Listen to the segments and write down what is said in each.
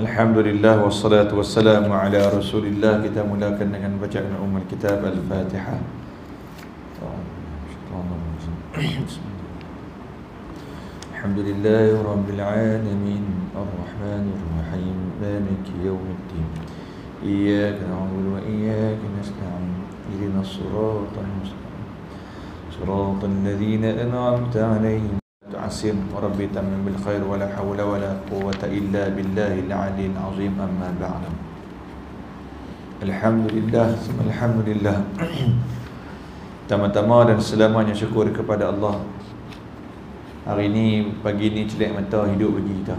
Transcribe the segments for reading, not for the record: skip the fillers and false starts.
Alhamdulillah wassalatu wassalamu ala Rasulillah. Kita mulakan dengan bacaan Ummul Kitab Al-Fatihah. Alhamdulillahi rabbil alamin ar-rahmanir rahim maliki yaumiddin iyyaka na'budu wa iyyaka nasta'in ihdinas siratal mustaqim siratal ladzina an'amta 'alaihim عسير وربي تمم بالخير ولا حول ولا قوة إلا بالله العلي العظيم أما بعد Alhamdulillah Alhamdulillah. Tama-tama dan selamanya syukur kepada Allah. Hari ini, pagi ini celak mata hidup bagi kita,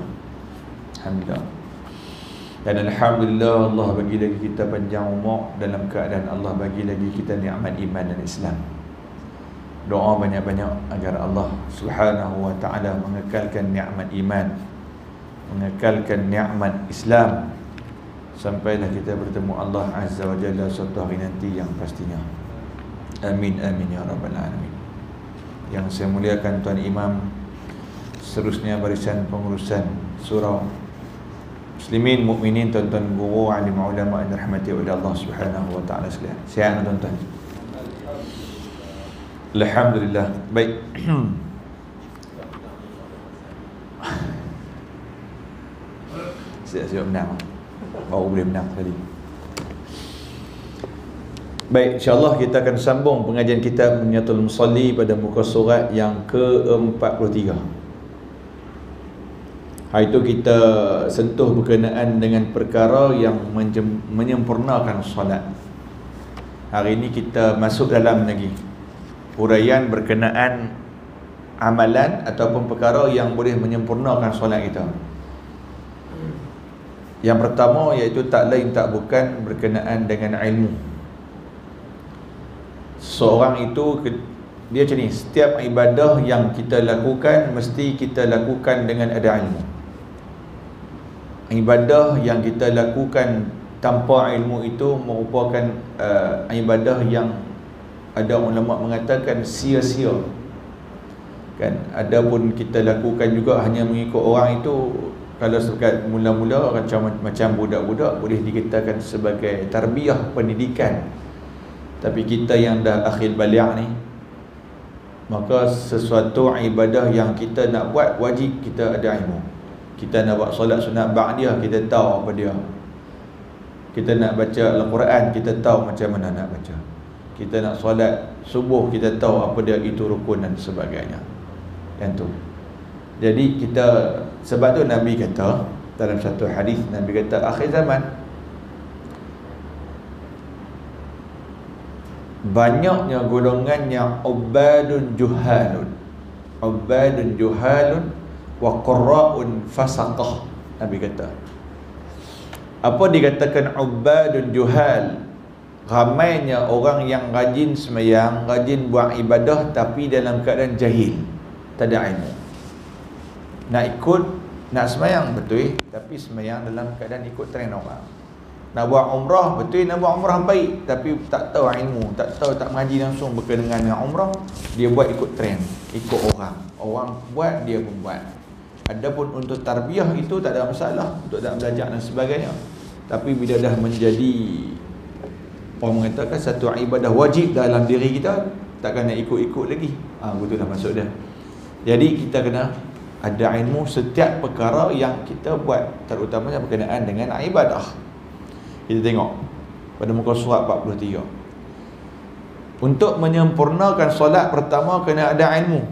Alhamdulillah. Dan Alhamdulillah Allah bagi lagi kita panjang umur dalam keadaan Allah bagi lagi kita nikmat iman dan Islam. Doa banyak-banyak agar Allah Subhanahu wa ta'ala mengekalkan nikmat iman, mengekalkan nikmat Islam sampailah kita bertemu Allah Azza wa Jalla suatu hari nanti yang pastinya. Amin amin ya rabbal alamin. Yang saya muliakan Tuan Imam, seterusnya barisan pengurusan surau muslimin, mukminin, tuan-tuan guru, alim ulama yang dirahmati oleh Allah Subhanahu wa ta'ala sekalian. Sihat tuan-tuan. Alhamdulillah. Baik. Siap-siap menang. Baru boleh menang tadi. Baik, insya-Allah kita akan sambung pengajian kitab Munyatul Musalli pada muka surat yang ke-43. Hari itu kita sentuh berkenaan dengan perkara yang menyempurnakan solat. Hari ini kita masuk dalam lagi huraian berkenaan amalan ataupun perkara yang boleh menyempurnakan solat kita. Yang pertama iaitu tak lain tak bukan berkenaan dengan ilmu. Seorang itu dia macam ni, setiap ibadah yang kita lakukan mesti kita lakukan dengan ada ilmu. Ibadah yang kita lakukan tanpa ilmu itu merupakan ibadah yang ada ulama mengatakan sia-sia. Kan, adapun kita lakukan juga hanya mengikut orang itu, kalau sekat mula-mula macam budak-budak boleh dikatakan sebagai tarbiyah pendidikan. Tapi kita yang dah akhir balik ni, maka sesuatu ibadah yang kita nak buat wajib kita ada ilmu. Kita nak buat solat sunat ba'diyah, kita tahu apa dia. Kita nak baca Al-Quran, kita tahu macam mana nak baca. Kita nak solat subuh, kita tahu apa dia itu rukun dan sebagainya. Yang tu. Jadi kita, sebab tu Nabi kata dalam satu hadis, Nabi kata akhir zaman banyaknya golongan yang ubadun juhalun wa qurra'un fasaqah. Nabi kata, apa dikatakan ubadun juhal? Ramainya orang yang rajin semayang, rajin buat ibadah tapi dalam keadaan jahil, tak ada ilmu. Nak semayang betul, tapi semayang dalam keadaan ikut trend orang. Nak buat umrah betul, nak buat umrah baik, tapi tak tahu ilmu, tak mengaji langsung berkenaan dengan umrah, dia buat ikut trend, ikut orang. Orang buat, dia pun buat. Adapun untuk tarbiyah itu tak ada masalah, untuk nak belajar dan sebagainya. Tapi bila dah menjadi, orang mengatakan satu ibadah wajib dalam diri kita, takkan nak ikut-ikut lagi. Betul dah maksud dia. Jadi kita kena ada ilmu setiap perkara yang kita buat, terutamanya berkenaan dengan ibadah. Kita tengok pada muka surat 43. Untuk menyempurnakan solat, pertama kena ada ilmu.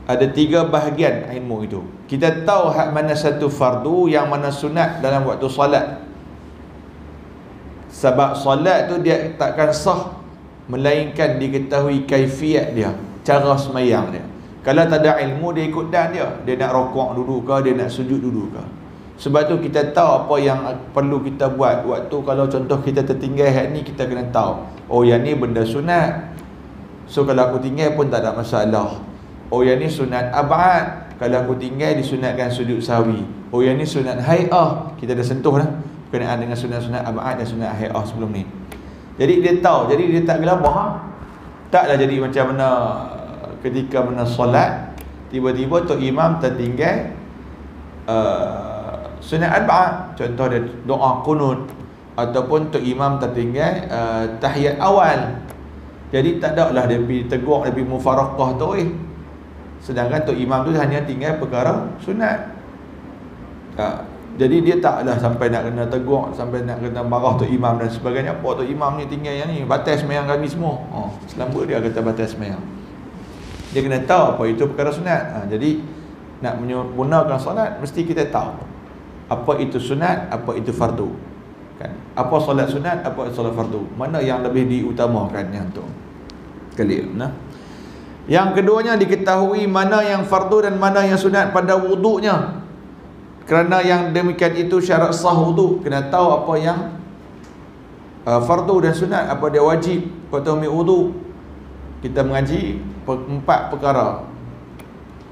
Ada 3 bahagian ilmu itu. Kita tahu hak mana satu fardu, yang mana sunat dalam waktu solat. Sebab solat tu dia takkan sah melainkan diketahui kaifiat dia, cara semayang dia. Kalau tak ada ilmu, dia ikut dan dia nak rokok dulu ke, dia nak sujud dulu ke. Sebab tu kita tahu apa yang perlu kita buat. Waktu kalau contoh kita tertinggal hal ni, kita kena tahu, oh yang ni benda sunat, so kalau aku tinggal pun tak ada masalah. Oh yang ni sunat ab'ad, kalau aku tinggal disunatkan sujud sahwi. Oh yang ni sunat hai'ah, kita dah sentuh dah berkenaan dengan sunat-sunat ab'ad dan sunat hai'ah sebelum ni. Jadi dia tahu, jadi dia tak gelabah. Taklah jadi macam mana ketika mana solat, tiba-tiba Tok Imam tertinggal sunat arba'ah. Contoh dia doa qunut, ataupun tok imam tertinggal tahiyat awal. Jadi tak ada lah dia pergi tegur, dia pergi mufaraqah tu sedangkan tok imam tu hanya tinggal perkara sunat. Jadi dia taklah sampai nak kena tegur, sampai nak kena marah tok imam dan sebagainya. Apa tok imam ni tinggal yang ni, batas sembahyang kami semua. Selamba dia kata batas sembahyang. Dia kena tahu apa itu perkara sunat. Jadi nak menggunakan solat mesti kita tahu apa itu sunat, apa itu fardu. Kan? Apa solat sunat, apa solat fardu. Mana yang lebih diutamakan yang tu. Clear, nah. Yang keduanya diketahui mana yang fardu dan mana yang sunat pada wuduknya. Kerana yang demikian itu syarat sah wuduk. Kena tahu apa yang fardu dan sunat, apa dia wajib waktu ambil wuduk. Kita mengaji 4 perkara,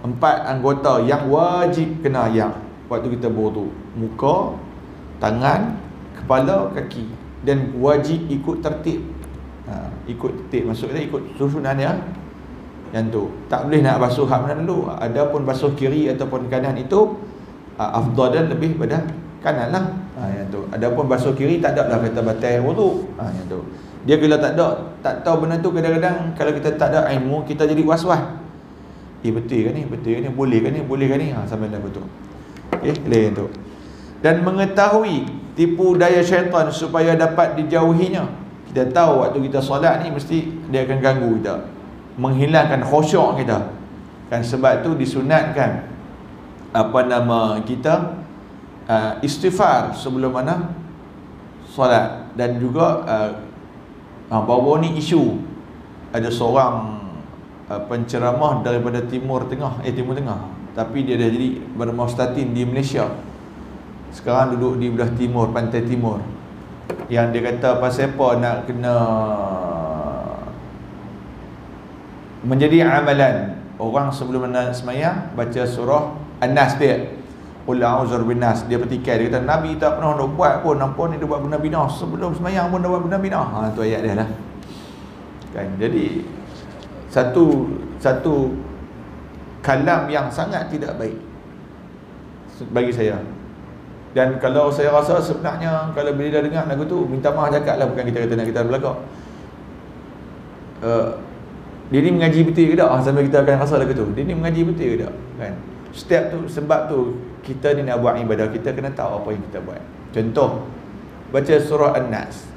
4 anggota yang wajib kena yang waktu kita berwuduk: muka, tangan, kepala, kaki. Dan wajib ikut tertib. Ikut tertib maksudnya ikut susunan dia. Yang tu tak boleh nak basuh hak mana dulu. Adapun basuh kiri ataupun kanan itu afdal dan lebih pada kanan lah. Yang tu. Adapun basuh kiri tak ada lah kata batal wuduk. Yang tu. Dia bila tak tahu benda tu, kadang-kadang kalau kita tak ada ilmu, kita jadi was-was. Betul ke ni? Betul ke ni? Boleh ke ni? Boleh ke ni? Sampai dah betul. Lain tu. Dan mengetahui tipu daya syaitan supaya dapat dijauhinya. Kita tahu waktu kita solat ni mesti dia akan ganggu kita, menghilangkan khusyuk kita. Kan sebab tu disunatkan kita istighfar sebelum mana solat. Dan juga baru ni isu ada seorang penceramah daripada Timur Tengah, tapi dia dah jadi bermustatin di Malaysia. Sekarang duduk di belah timur, pantai timur. Yang dia kata pasal apa nak kena menjadi amalan orang sebelum sembahyang baca surah An-Nas dia. Qul a'udzu bin-nas. Dia petikai, dia kata Nabi tak pernah nak buat pun, nampak ni dia buat benda binah, sebelum sembahyang pun dia buat benda binah. Tu ayat dia lah. Kan, jadi satu kalam yang sangat tidak baik bagi saya. Dan kalau saya rasa sebenarnya kalau bila dah dengar lagu tu, minta maaf cakap lah, bukan kita kata nak kita belakang. Dia ni mengaji betul ke tak? Sampai kita akan rasa lagu tu, dia ni mengaji betul ke tak? Kan? Setiap tu, sebab tu kita ni nak buat ibadah, kita kena tahu apa yang kita buat. Contoh, baca surah An-Nas,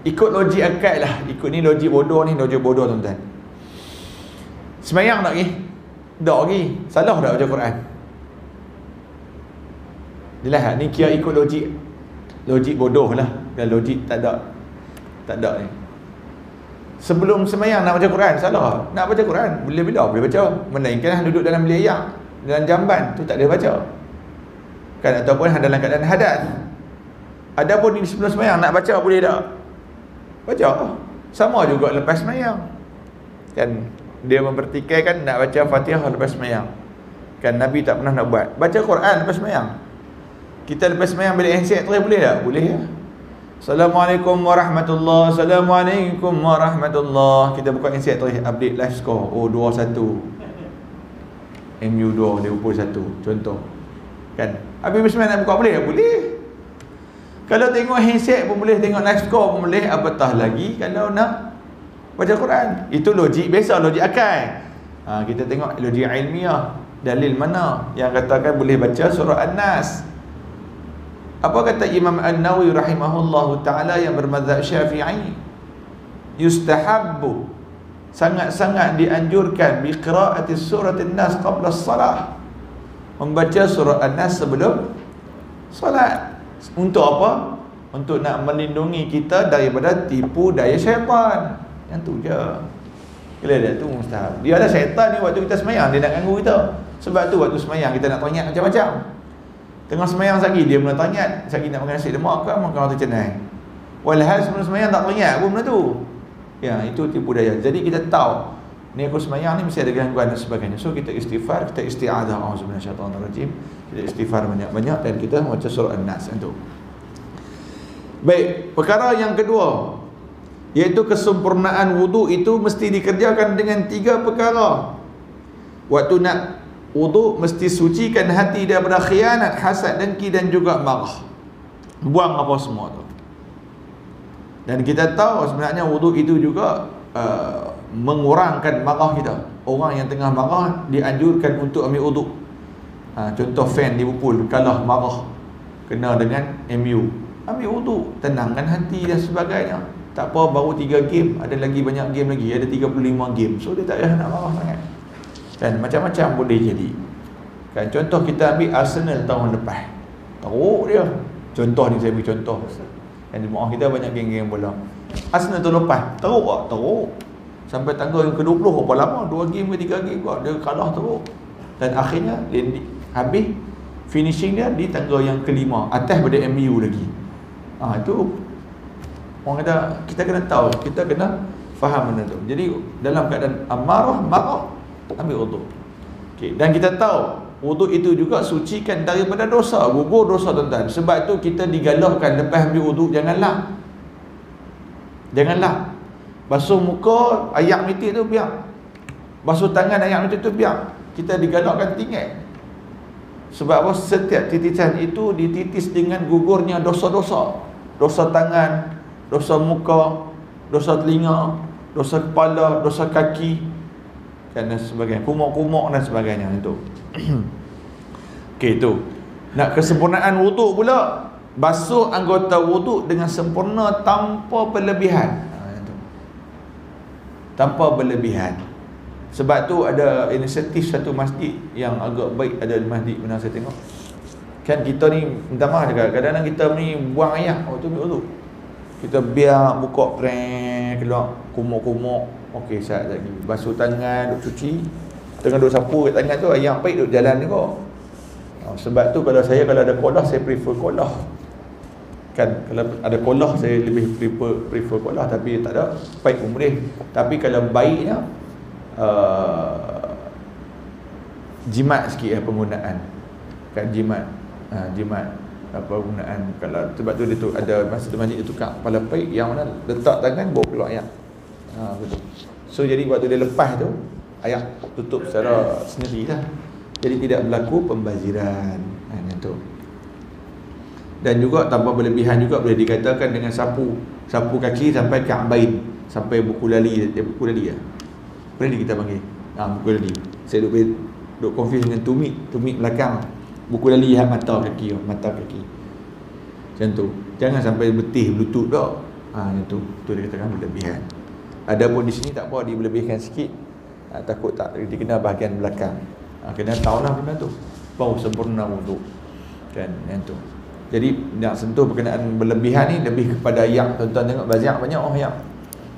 ikut logik akal lah. Ikut ni logik bodoh tuan-tuan. Semayang tak lagi? Tak lagi. Salah tak baca Quran? Jelas ni kira ikut logik bodoh lah. Dan logik tak ada ni. Sebelum semayang nak baca Quran, salah. Nak baca Quran bila-bila boleh baca. Melainkan duduk dalam bilik ayak, dalam jamban tu tak boleh baca. Kan, ataupun dalam keadaan hadas. Adapun di sebelum semayang nak baca boleh tak? Baca. Sama juga lepas semayang. Kan dia mempertikaikan nak baca Fatihah lepas semayang. Kan Nabi tak pernah nak buat. Baca Quran lepas semayang. Kita lepas semayang balik handset terus boleh tak? Boleh ya. Assalamualaikum warahmatullahi. Assalamualaikum warahmatullahi. Kita buka handset terus update live score. Oh 2-1. MU 2 Liverpool 1. Contoh. Kan? Habis semayang nak buka boleh tak? Boleh. Kalau tengok handset pun boleh, tengok live score pun boleh, apatah lagi kalau nak baca Quran. Itu logik biasa, logik akal. Kita tengok logik ilmiah. Dalil mana yang katakan boleh baca surah An-Nas? Apa kata Imam An-Nawawi rahimahullahu ta'ala yang bermazhab Syafi'i? Yustahabbu, sangat-sangat dianjurkan, biqira'ati surah An-Nas qabla as-salah, membaca surah An-Nas sebelum salat. Untuk apa? Untuk nak melindungi kita daripada tipu daya syaitan. Yang tu je. Kalau dia tu mustahab. Dia ada syaitan ni waktu kita semayang, dia nak ganggu kita. Sebab tu waktu semayang kita nak tanyat macam-macam. Tengah semayang lagi dia mula tanyat, lagi nak makan nasi lemak ke makan roti canai. Walhal sebelum semayang tak tanyat pun benda tu. Ya, itu tipu daya. Jadi kita tahu ni aku semayang ni mesti ada gangguan dan sebagainya. So kita istighfar, kita isti'adzah, auzubillahi minasyaitonir rajim. Kita istighfar banyak-banyak dan kita baca surah An-Nas itu. Baik, perkara yang kedua, iaitu kesempurnaan wudu itu mesti dikerjakan dengan 3 perkara. Waktu nak Wuduk mesti sucikan hati daripada khianat, hasad, dengki dan juga marah. Buang apa semua tu. Dan kita tahu sebenarnya wuduk itu juga mengurangkan marah kita. Orang yang tengah marah dianjurkan untuk ambil wuduk. Contoh fan Liverpool kalah marah kena dengan MU, ambil wuduk, tenangkan hati dan sebagainya. Tak apa, baru 3 game, ada lagi banyak game lagi, ada 35 game. So dia tak payah nak marah sangat. Dan macam-macam boleh jadi. Kan contoh kita ambil Arsenal tahun lepas. Teruk dia. Contoh ni saya beri contoh. Dan jemaah kita banyak geng-geng bola. Arsenal tahun lepas teruk tak? Teruk. Sampai tangga yang ke-20 berapa lama? 2 game ke 3 game kot dia kalah teruk. Dan akhirnya dia habis finishing dia di tangga yang ke-5, atas pada MU lagi. Itu orang kata kita kena tahu, kita kena faham benda tu. Jadi dalam keadaan amarah, marah, ambil wuduk. Okey, dan kita tahu wuduk itu juga sucikan daripada dosa, gugur dosa tuan-tuan. Sebab tu kita digalakkan lepas ambil wuduk janganlah basuh muka ayak miti tu biar, basuh tangan ayak miti tu biar. Kita digalakkan tinggal. Sebab apa? Setiap titisan itu dititis dengan gugurnya dosa-dosa. Dosa tangan, dosa muka, dosa telinga, dosa kepala, dosa kaki, dan sebagainya, kumuk-kumuk dan sebagainya itu. Okey, itu. Nak kesempurnaan wuduk pula, basuh anggota wuduk dengan sempurna tanpa berlebihan. Tanpa berlebihan. Sebab tu ada inisiatif satu masjid yang agak baik, ada masjid mana saya tengok. Kan kita ni minta maaf juga, kadang-kadang kita ni buang air waktu ambil wuduk. Kita biar buka preng keluar kumuk-kumuk. Okey, sat lagi. Basuh tangan, duk cuci. Tengah duk sapu kat tangan tu, air baik duk jalan juga. Sebab tu kalau ada kolah, saya prefer kolah. Kan kalau ada kolah saya lebih prefer kolah, tapi tak ada baik pun boleh. Tapi kalau baiknya jimat sikit penggunaan. Kan jimat penggunaan. Kalau sebab tu dia tu ada masa tu masjid dia tukar kepala paik yang mana letak tangan bawa keluar air. Betul. So jadi waktu dia lepas tu air tutup secara sendiri lah. Jadi tidak berlaku pembaziran. Itu. Dan juga tanpa berlebihan juga boleh dikatakan dengan sapu kaki sampai ka'bain, sampai buku lali lah. Boleh kita panggil buku lali. Saya duk confuse dengan tumit belakang. Buku lali mata kaki. Macam tu. Jangan sampai betih berlutut dah. Itu dia katakan berlebihan. Adapun di sini tak apa, dia berlebihkan sikit. Takut tak dikena bahagian belakang. Kena tahulah benda tu. Baru sempurna wuduk. Kan yang tu. Jadi nak sentuh berkenaan berlebihan ni lebih kepada ayak. Tuan-tuan tengok baziak banyak ayak.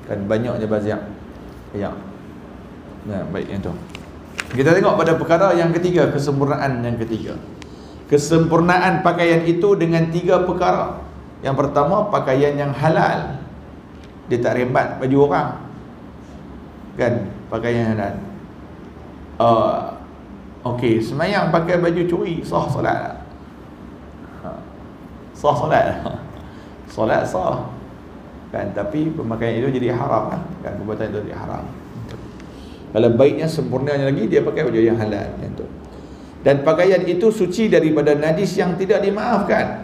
Kan banyak je baziak. Ayak. Baik yang tu. Kita tengok pada perkara yang ketiga, kesempurnaan yang ketiga. Kesempurnaan pakaian itu dengan 3 perkara. Yang pertama, pakaian yang halal. Dia tak rembat baju orang. Kan, pakaian halal. Okey, semayang pakai baju curi, sah solat. Sah solat. Solat sah. Kan, tapi pemakaian itu jadi haram lah. Kan, perbuatan itu jadi haram. Kalau baiknya sempurnanya lagi, dia pakai baju yang halal. Yang tu. Dan pakaian itu suci daripada najis yang tidak dimaafkan.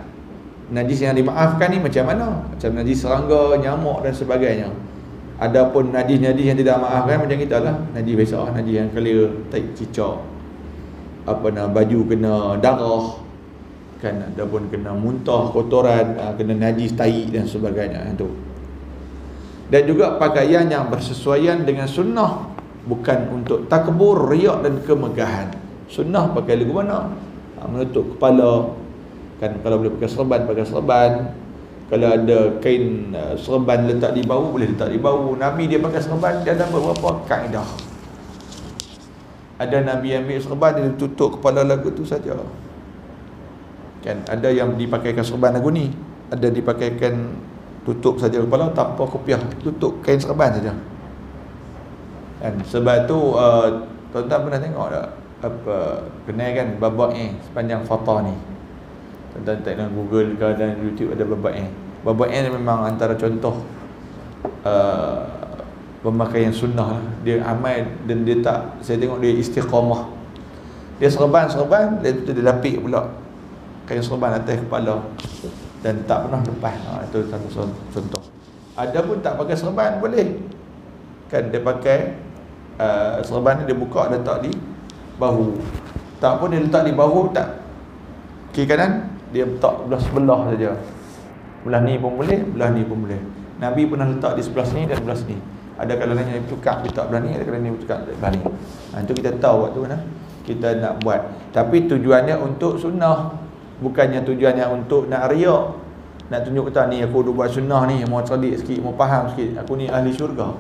Najis yang dimaafkan ni macam mana? Macam najis serangga, nyamuk dan sebagainya. Adapun najis-najis yang tidak maafkan macam kita lah. Najis biasa, najis yang clear, tai cicak. Baju kena darah. Kan, adapun kena muntah, kotoran, kena najis, tai dan sebagainya. Itu. Dan juga pakaian yang bersesuaian dengan sunnah. Bukan untuk takbur, riak dan kemegahan. Sunnah pakai lagu mana? Menutup kepala. Kan kalau boleh pakai serban. Kalau ada kain serban letak di bahu, boleh letak di bahu. Nabi dia pakai serban, dia ada beberapa kaedah. Ada Nabi ambil serban, dia tutup kepala lagu tu saja. Kan ada yang dipakaikan serban lagu ni, ada dipakaikan tutup saja kepala tanpa kopiah, tutup kain serban saja. Kan sebab tu tuan-tuan pernah tengok tak kenal kan babak sepanjang Fatah ni. Tuan-tuan tengok Google ke dan YouTube ada babak Babak ni memang antara contoh pemakaian sunnah lah. Dia amal dan dia tak, saya tengok dia istiqamah. Dia serban, lepas tu dia lapik pula kain serban atas kepala dan tak pernah lepas. Itu satu contoh. Ada pun tak pakai serban boleh. Kan dia pakai serban ni dia buka letak di bahu. Tak pun dia letak di bahu, tak kiri kanan, dia letak belah sebelah saja. Belah ni pun boleh, belah ni pun boleh. Nabi pernah letak di sebelah sini dan sebelah sini. Ada kalanya dia tukar letak belah ni, ada kalanya dia tukar belah ni. Itu kita tahu waktu mana kita nak buat. Tapi tujuannya untuk sunnah, bukannya tujuannya untuk nak riak. Nak tunjuk kata ni aku dah buat sunnah ni, mau cerdik sikit, mau faham sikit, aku ni ahli syurga.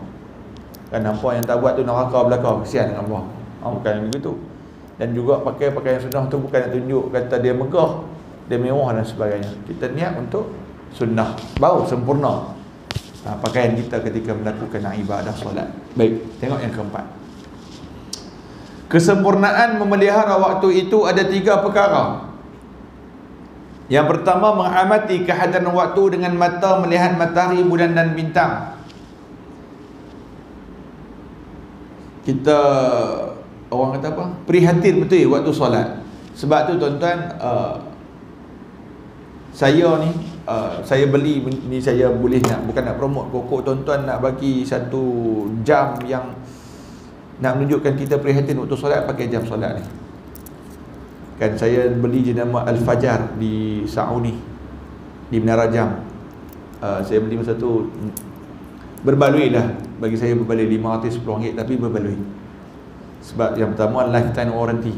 Kan nampak yang tak buat tu neraka belakang, kesian dengan Allah. Bukan begitu. Dan juga pakai pakaian sunnah tu bukan nak tunjuk kata dia megah, dia mewah dan sebagainya. Kita niat untuk sunnah, baru sempurna pakaian kita ketika melakukan ibadah solat. Baik, tengok yang keempat. Kesempurnaan memelihara waktu itu ada 3 perkara. Yang pertama, mengamati kehadiran waktu dengan mata melihat matahari, bulan dan bintang. Kita orang kata apa? Prihatin betul waktu solat. Sebab tu tuan-tuan, saya ni saya beli ni, saya boleh nak, bukan nak promote pokok tuan-tuan, nak bagi satu jam yang nak menunjukkan kita prihatin waktu solat, pakai jam solat ni. Kan saya beli jenama Al-Fajar di Saudi, di Menara Jam. Saya beli masa tu berbaloi lah, bagi saya berbaloi RM510, tapi berbaloi. Sebab yang pertama lifetime warranty.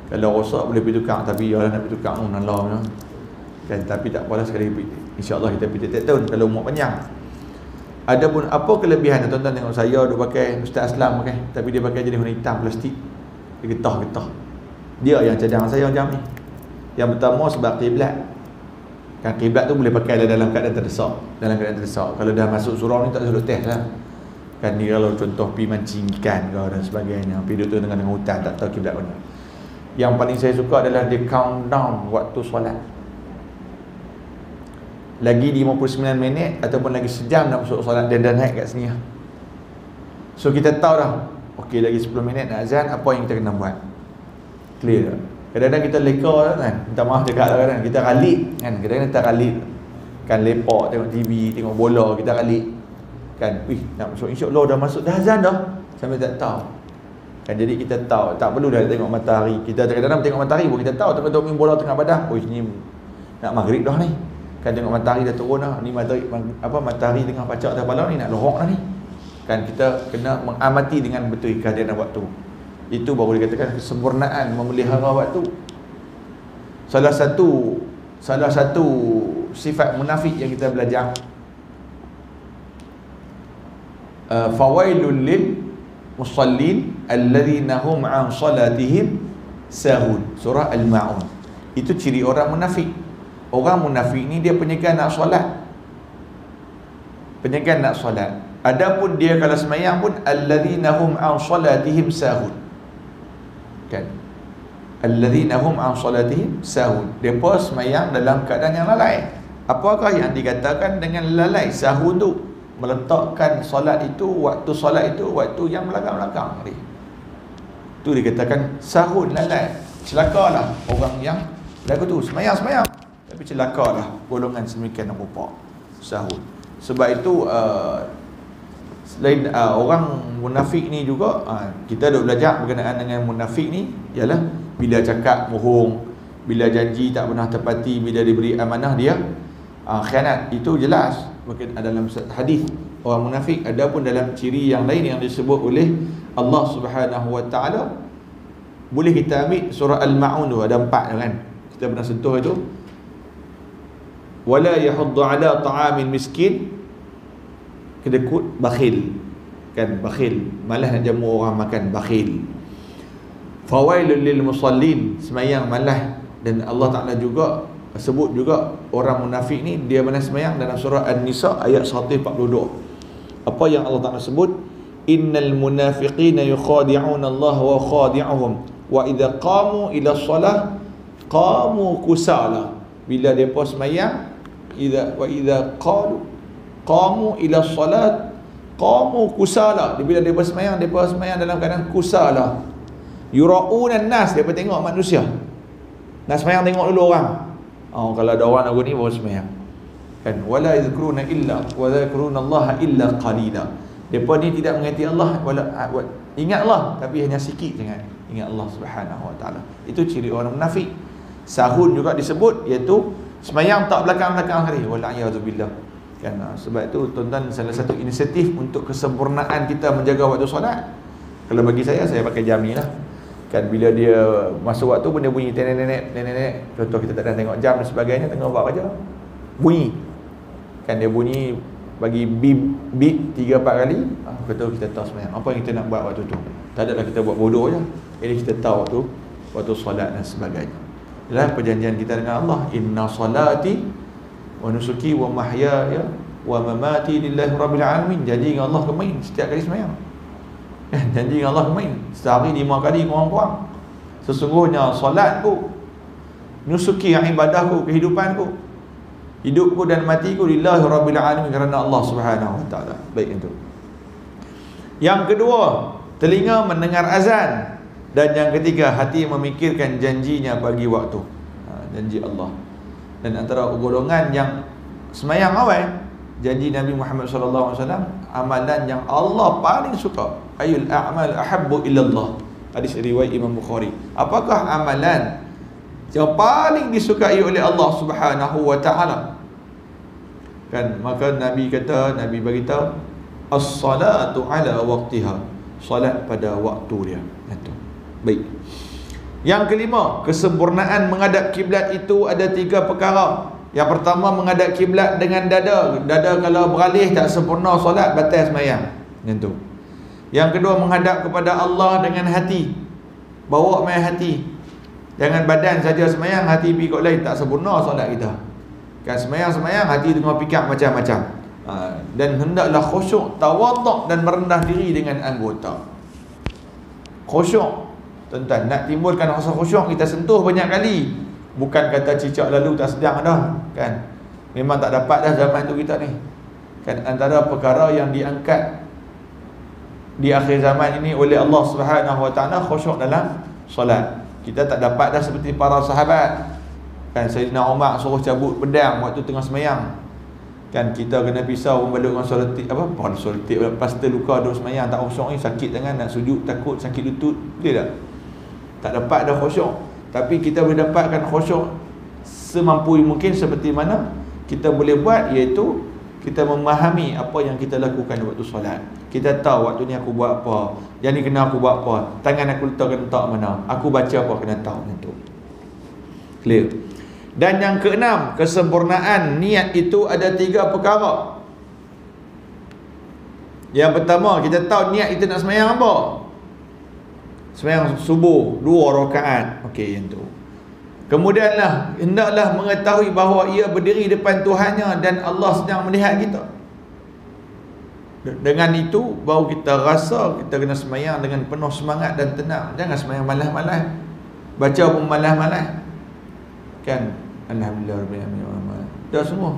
Kalau rosak boleh pergi tukar, tapi orang nak pergi tukar pun Allah kan. Tapi tak apalah, sekali insya-Allah kita pergi tiap tahun kalau umur panjang. Adapun apa kelebihan, tuan-tuan tengok saya duk pakai, Ustaz Aslam pakai, tapi dia pakai jenis warna hitam plastik. Dia getah-getah. Dia yang cadang saya macam ni. Yang pertama sebab kiblat. Kan kiblat tu boleh pakai dalam keadaan terdesak. Kalau dah masuk surau ni tak suruh test lah. Kan ni kalau contoh pergi mancing ikan ke dan sebagainya, pergi duduk tengah hutan tak tahu kiblat mana. Yang paling saya suka adalah dia countdown waktu solat. Lagi 59 minit ataupun lagi sejam nak masuk solat, dia dah naik kat sini. So kita tahu dah, okey lagi 10 minit nak azan, apa yang kita kena buat. Clear tak? Kadang-kadang kita leka kan, minta maaf dekat kadang-kadang kita ralik kan, kadang-kadang kita ralik kan, lepak tengok TV, tengok bola, kita ralik kan, nak masuk, insya-Allah dah masuk, dah azan dah, sampai tak tahu kan. Jadi kita tahu, tak perlu dah tengok matahari. Kita kadang-kadang tengok matahari pun kita tahu, tengok main bola tengah badah, ni nak maghrib dah ni kan, tengok matahari dah turun dah, ni matahari tengah pacak atas kepala ni, nak lohok dah ni kan. Kita kena mengamati dengan betul kehadiran waktu. Itu baru dikatakan kesempurnaan memelihara waktu. Salah satu sifat munafik yang kita belajar, fawailul lil musallin alladhina hum an salatihim sahun. Surah Al-Ma'un. Itu ciri orang munafik. Orang munafik ni dia penyegan nak solat. Adapun dia kalau sembahyang pun alladhina hum an salatihim sahun. Kan, alladzina hum an salatihim sahun. Depa sembahyang dalam keadaan yang lalai. Apakah yang dikatakan dengan lalai? Sahun tu meletakkan solat itu, waktu solat itu waktu yang belakang-belakang ni. Tu dikatakan sahun, lalai. Celakalah orang yang lagu tu sembahyang tapi celakalah golongan semikian rupa. Sahun. Sebab itu selain orang munafik ni juga, kita dah belajar berkenaan dengan munafik ni ialah bila cakap bohong, bila janji tak pernah tepati, bila diberi amanah dia khianat. Itu jelas dalam hadis orang munafik. Adapun dalam ciri yang lain yang disebut oleh Allah Subhanahu Wa Taala, boleh kita ambil surah Al-Ma'un tu, ada 4 kan, kita pernah sentuh itu. Wala yahuddu ala ta'amil miskin, kedekut, bakhil kan, bakhil, malah nak jamu orang makan, bakhil. Fawailul lil musallin, sembahyang malah. Dan Allah Ta'ala juga sebut juga orang munafik ni dia malas sembahyang dalam surah An-Nisa ayat 142. Apa yang Allah Ta'ala sebut? Innal munafiqina yukhadi'una Allah wa khadi'uhum wa idza qamu ila shalah qamu kusala. Bila depa sembahyang, idza qamu ila salat qamu kusala. Bila depa sembahyang dalam keadaan kusala. Yura'unan nas, dia tengok manusia. Nak semayang tengok dulu orang. Kalau ada orang lagu ni baru semayang. Kan, wala yadhkuruna illa wa yadhkuruna Allah illa qalila. Depa ni tidak mengerti Allah, ingat Allah tapi hanya sikit sangat ingat Allah Subhanahu wa taala. Itu ciri orang munafik. Sahun juga disebut, iaitu semayang tak belakang-belakang hari. Wala'iyadzubillah. Kan, sebab itu tuan-tuan, salah satu inisiatif untuk kesempurnaan kita menjaga waktu solat, kalau bagi saya pakai jam ni lah. Kan, bila dia masuk waktu pun dia bunyi nenek. Contoh kita tak ada tengok jam dan sebagainya, tengah buat kerja, bunyi. Kan, dia bunyi bagi beep 3-4 kali, betul kita tahu semayang. Apa yang kita nak buat waktu tu? Tak adalah kita buat bodoh je. Jadi kita tahu waktu solat dan sebagainya. Itulah perjanjian kita dengan Allah. Inna salati wa nusuki wa mahyaya wa mamati lillahi rabbil alamin. Janji dengan Allah kemain setiap kali semayang. Janji dengan Allah kemain sehari 5 kali kurang-kurang. Sesungguhnya solatku, nusuki, ibadahku, kehidupanku, hidupku dan matiku lillahi rabbil alamin, kerana Allah Subhanahu wa taala. Baik itu. Yang kedua, telinga mendengar azan. Dan yang ketiga, hati memikirkan janjinya bagi waktu. Janji Allah. Dan antara golongan yang semayang awal, janji Nabi Muhammad SAW, amalan yang Allah paling suka. Ayul a'mal ahabbu ilallah. Hadis riwayat Imam Bukhari. Apakah amalan yang paling disukai oleh Allah Subhanahu wa taala? Kan, maka Nabi kata, Nabi beritahu, as-salatu ala waqtiha. Salat pada waktu dia. Itu. Baik. Yang kelima, kesempurnaan menghadap kiblat itu ada 3 perkara. Yang pertama, menghadap kiblat dengan dada. Dada kalau beralih tak sempurna solat, batal sembahyang. Itu. Yang kedua, menghadap kepada Allah dengan hati. Bawa main hati. Jangan badan saja sembahyang, hati pergi kot lain, tak sempurna solat kita. Kan, sembahyang hati tengah fikir macam-macam. Dan hendaklah khusyuk, tawaduk dan merendah diri dengan anggota. Khusyuk, tuan-tuan, nak timbulkan rasa khusyuk, kita sentuh banyak kali. Bukan kata cicak lalu tak sedang dah. Kan, memang tak dapat dah zaman tu kita ni. Kan, antara perkara yang diangkat di akhir zaman ini oleh Allah Subhanahu wa taala, khusyuk dalam solat. Kita tak dapat dah seperti para sahabat. Kan, Sayyidina Umar suruh cabut pedang waktu tengah semayang. Kan, kita kena pisau membalut dengan soletik, soletik lepas terluka duduk semayang, tak khusyuk ni, sakit tangan, nak sujud takut sakit lutut. Betul tak? Tak dapat dah khusyuk. Tapi kita boleh dapatkan khusyuk semampu mungkin. Seperti mana kita boleh buat, iaitu kita memahami apa yang kita lakukan waktu solat. Kita tahu waktu ni aku buat apa, yang ni kena aku buat apa, tangan aku letak mana, aku baca apa, kena tahu. Itu clear. Dan yang keenam, kesempurnaan niat itu ada 3 perkara. Yang pertama, kita tahu niat kita nak sembahyang apa. Sembahyang subuh 2 rakaat. Okey, yang tu. Kemudianlah, hendaklah mengetahui bahawa ia berdiri depan Tuhannya dan Allah sedang melihat kita. Dengan itu baru kita rasa kita kena sembahyang dengan penuh semangat dan tenang. Jangan sembahyang malas-malas, baca pun malas-malas. Kan, alhamdulillah rabbil alamin. Dah semua.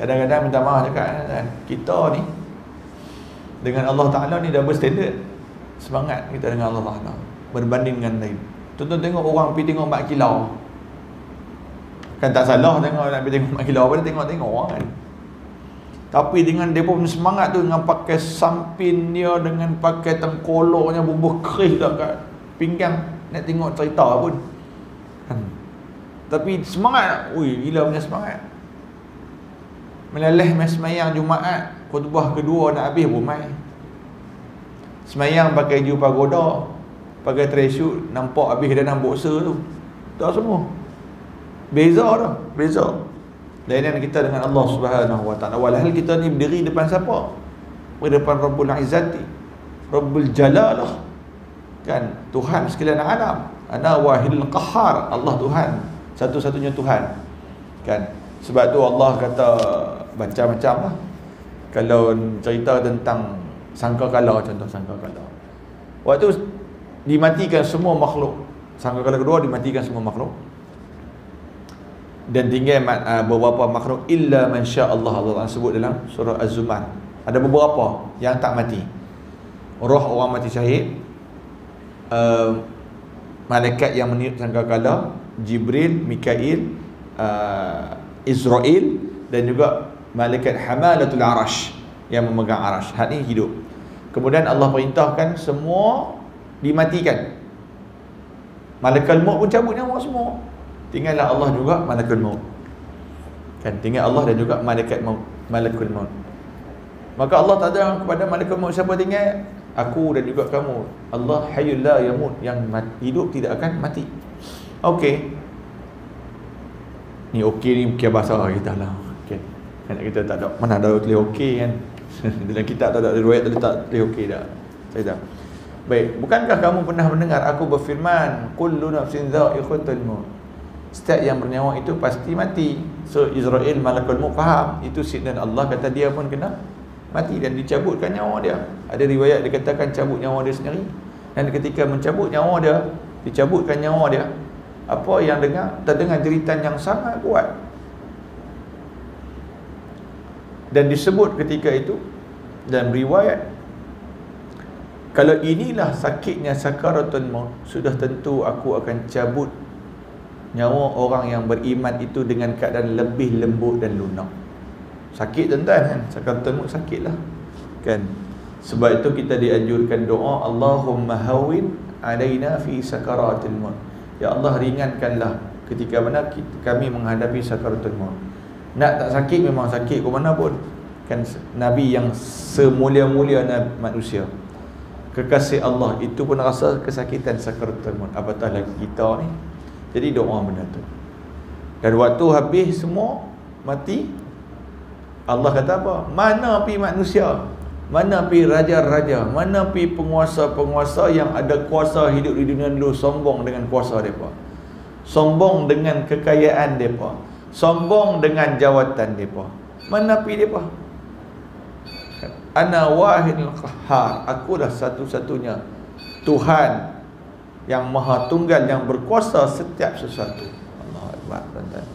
Kadang-kadang minta maaf cakap, kita ni dengan Allah Taala ni double standard. Semangat kita dengan Allah Taala berbanding dengan lain. Tuan-tuan tengok orang pergi tengok mak kilau. Kan tak salah tengok nak pergi tengok mak kilau, pada tengok-tengok orang kan. Tapi dengan dia pun semangat tu, dengan pakai sampin dia, dengan pakai tengkoloknya bubuh keris dah kat pinggang, nak tengok cerita pun. Tapi semangat, gila punya semangat. Meleleh main semayang Jumaat, khutbah kedua nak habis pun main. Semayang pakai baju pagoda, pakai tracksuit, nampak habis dalam boxer tu. Dah semua. Beza dah, beza. Lainan kita dengan Allah Subhanahu wa taala. Walhal kita ni berdiri depan siapa? Berdiri depan Rabbul Izzati, Rabbul Jalalah. Kan, Tuhan sekalian alam. Ana wahidul qahhar, Allah Tuhan, satu-satunya Tuhan. Kan, sebab tu Allah kata macam-macam lah. Kalau cerita tentang sangkakala, contoh sangkakala, waktu dimatikan semua makhluk, sangkakala kedua dimatikan semua makhluk, dan tinggal beberapa makhluk illa man sya Allah. Allah sebut dalam surah Az-Zumar, ada beberapa yang tak mati. Roh orang mati syahid, malaikat yang meniup sangkakala, Jibril, Mikail, Israel, dan juga malaikat hamalatul arash yang memegang arash. Hal ini hidup. Kemudian Allah perintahkan semua dimatikan. Malaikat maut pun cabut nyawa semua. Tinggallah Allah juga malaikat maut. Kan, tinggal Allah dan juga malaikat maut, malakul maut. Maka Allah tak ada kepada malaikat maut siapa tinggal? Aku dan juga kamu. Allah hayyul la yamut, yang hidup tidak akan mati. Okey. Ni okey ni bukan bahasa kita lah. Okey. Kan kita tak ada, mana ada tulis okey kan. Dalam kitab tak ada riwayat tak tulis okey dah. Saya tahu. Baik, bukankah kamu pernah mendengar aku berfirman, kullu nafsin dha'iqatul maut. Setiap yang bernyawa itu pasti mati. So Israel malakul maut faham itu sidna Allah, kata dia pun kena mati dan dicabutkan nyawa dia. Ada riwayat dikatakan cabut nyawa dia sendiri. Dan ketika mencabut nyawa dia, dicabutkan nyawa dia, apa yang terdengar jeritan yang sangat kuat. Dan disebut ketika itu dalam riwayat, kalau inilah sakitnya sakaratul maut, sudah tentu aku akan cabut nyawa orang yang beriman itu dengan keadaan lebih lembut dan lunak. Sakit tuan-tuan kan, sakaratul maut sakit lah kan. Sebab itu kita dianjurkan doa, Allahumma hawin alaina fi sakaratul maut. Ya Allah, ringankanlah ketika mana kami menghadapi sakaratul maut. Nak tak sakit memang sakit ke mana pun. Kan Nabi yang semulia-mulia manusia, kekasih Allah, itu pun rasa kesakitan sakaratul maut, apatah lagi kita ni. Jadi doa benda tu. Dan waktu habis semua mati, Allah kata apa? Mana pi manusia? Mana pi raja-raja? Mana pi penguasa-penguasa yang ada kuasa hidup di dunia dulu, sombong dengan kuasa mereka, sombong dengan kekayaan mereka, sombong dengan jawatan mereka. Mana pi mereka? Ana wahidul qahhar, akulah satu-satunya Tuhan yang maha tunggal, yang berkuasa setiap sesuatu. Allahu Akbar, tuan-tuan.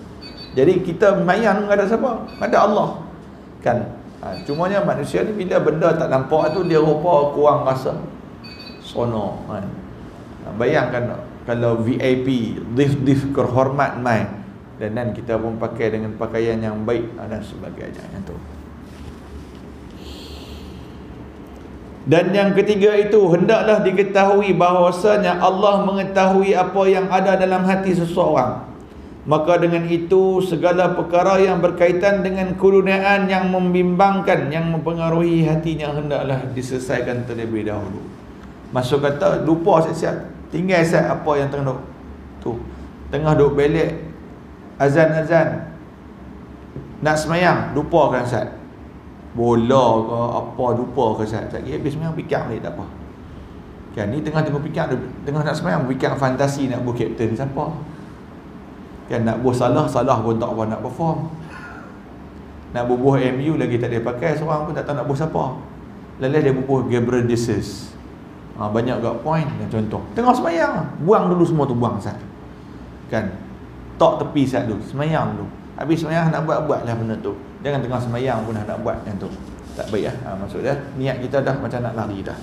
Jadi kita mayan enggak ada siapa? Ada Allah. Kan? Cumanya manusia ni bila benda tak nampak tu, dia rupa kurang rasa sono kan. Bayangkan kalau VIP, dif kehormat mai, dan kita pun pakai dengan pakaian yang baik dan sebagainya yang tu. Dan yang ketiga itu, hendaklah diketahui bahawasanya Allah mengetahui apa yang ada dalam hati seseorang. Maka dengan itu segala perkara yang berkaitan dengan kurniaan yang membimbangkan, yang mempengaruhi hatinya, hendaklah diselesaikan terlebih dahulu. Masuk kata lupa siap-siap, tinggal siap apa yang tengah tu, tengah duk belik azan-azan nak semayang, lupakan siap. Bola ke apa lupa ke siap. Sekali habis semayang fikir balik tak apa. Kan ni tengah fikir, tengah nak semayang fikir fantasi nak buat kapten siapa. Kan nak buat salah pun tak apa nak perform. Nak bubuh MU lagi tak ada pakai, seorang pun tak tahu nak bubuh siapa. Lalu dia bubuh Gabriel Jesus. Banyak gak point dan contoh. Tengah semayang, buang dulu semua tu, buang sat. Kan? Tok tepi sat dulu, semayang dulu. Habis semayang nak buat-buatlah benda tu. Jangan tengah semayang pun nak buat yang tu. Tak baik lah. Maksudnya niat kita dah macam nak lari dah.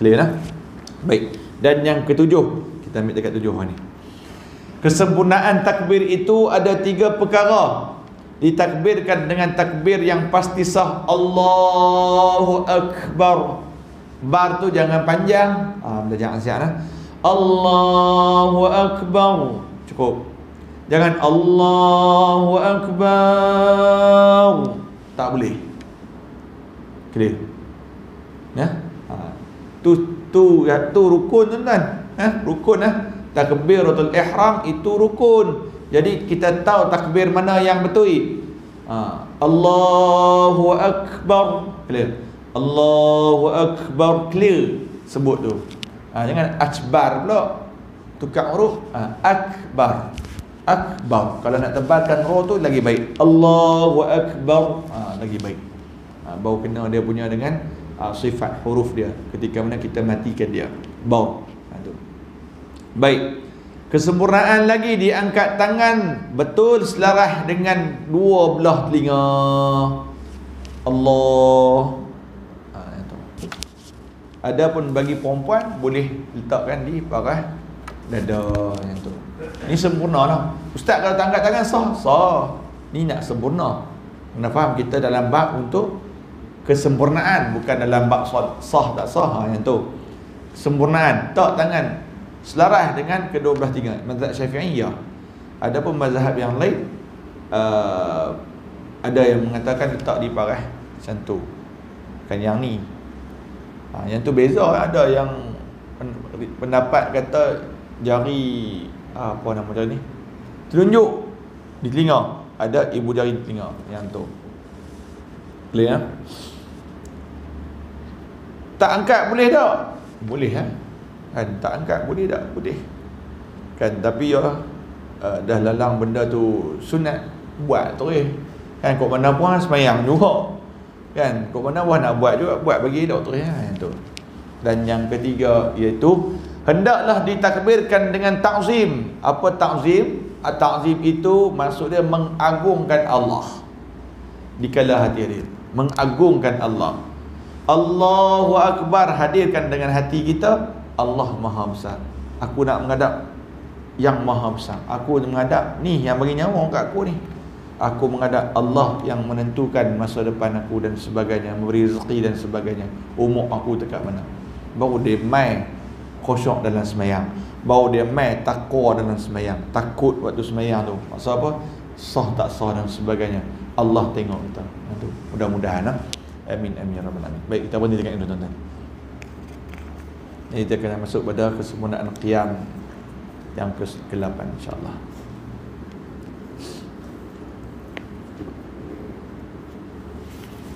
Clear lah? Baik. Dan yang ketujuh, kita ambil dekat tujuh ni. Kesempurnaan takbir itu ada 3 perkara. Ditakbirkan dengan takbir yang pasti sah. Allahu Akbar. Bar tu jangan panjang. Jangan siap lah. Allahu Akbar. Cukup. Jangan Allahu Akbar. Tak boleh. Clear? Ya? Tu rukun tuan-tuan. Rukun takbiratul ihram itu rukun. Jadi kita tahu takbir mana yang betul. Allahu Akbar. Clear? Allahu Akbar. Clear? Sebut tu. Jangan akbar pula. Tukar huruf. Akbar. Akbar. Kalau nak tebalkan roh tu lagi baik. Allahu Akbar. Lagi baik. Baru kena dia punya dengan sifat huruf dia ketika mana kita matikan dia. Baru. Baik. Kesempurnaan lagi, diangkat tangan betul selarah dengan dua belah telinga. Allah. Adapun bagi perempuan boleh letakkan di parah dada macam tu. Ni sempurna lah. Ustaz kalau tak angkat tangan sah, sah. Ni nak sempurna. Kena faham kita dalam bab untuk kesempurnaan, bukan dalam bab sah tak sah yang tu. Sempurnaan, tak tangan selaras dengan kedua belah tinggal. Mazhab Syafi'i ya. Adapun mazhab yang lain ada yang mengatakan letak di parah macam tu. Kan yang ni. Yang tu beza. Ada yang pendapat kata jari apa nama jari ni? Telunjuk di telinga. Ada ibu jari di telinga yang tu. Boleh ya? Tak angkat boleh tak? Boleh kan? Tak angkat boleh tak? Boleh. Kan tapi ya dah lalang benda tu sunat buat terus. Kan kau mana puan semayang juga. Kan kau mana puan nak buat juga, buat bagi elok terus kan tu. Dan yang ketiga iaitu hendaklah ditakbirkan dengan ta'zim. Apa ta'zim? Ta'zim itu maksud dia mengagungkan Allah di kala hati hadir. Mengagungkan Allah. Allahu Akbar, hadirkan dengan hati kita, Allah Maha Besar. Aku nak menghadap yang Maha Besar. Aku menghadap ni yang bagi nyawa kat aku ni. Aku menghadap Allah yang menentukan masa depan aku dan sebagainya, memberi rezeki dan sebagainya. Umur aku dekat mana. Baru dia mai khusyuk dalam semayang. Baru dia mai takwa dalam semayang. Takut waktu semayang tu. Maksud apa? Sah tak sah dan sebagainya. Allah tengok kita. Itu mudah-mudahan lah. Amin amin ya rabbal alamin. Baik, kita berhenti dekat ini tuan-tuan. Ini kita akan masuk pada kesempurnaan qiyam yang ke-8 insya-Allah.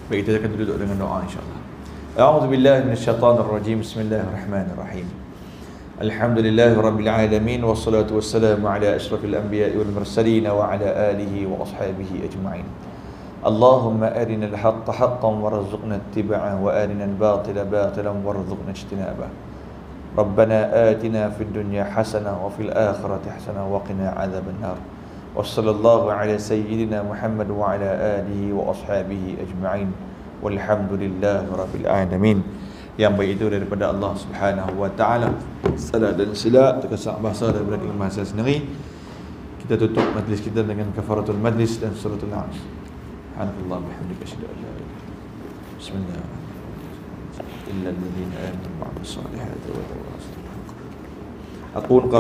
Baik, kita akan duduk dengan doa insya-Allah. A'udzubillahi minasyaitonirrajim. Bismillahirrahmanirrahim. Alhamdulillahirabbil alamin wassalatu wassalamu ala asyrafil anbiya'i wal mursalin wa ala alihi wa ashabihi ajma'in. Allahumma arina al-haqqa haqqan warzuqna ittiba'ah wa arina al-batila batilan warzuqna ijtinabah. Rabbana atina fid dunya hasanah wa fil akhirati hasanah wa qina adzaban nar. Wassallallahu ala sayyidina Muhammad wa ala alihi wa ashabihi ajma'in. Walhamdulillahi rabbil alamin. Yang baik itu daripada Allah Subhanahu wa taala. Salat dan silap terkesak bahasa daripada ilmu bahasa sendiri. Kita tutup majlis kita dengan kafaratul majlis dan suratul Nas. Subhanallah bihamdika asyhadu an la ilaha illa anta. Bismillahirrahmanirrahim. Illa alladhina amanu wa 'amilus solihati wa tawassaw bil haqqi. Aqul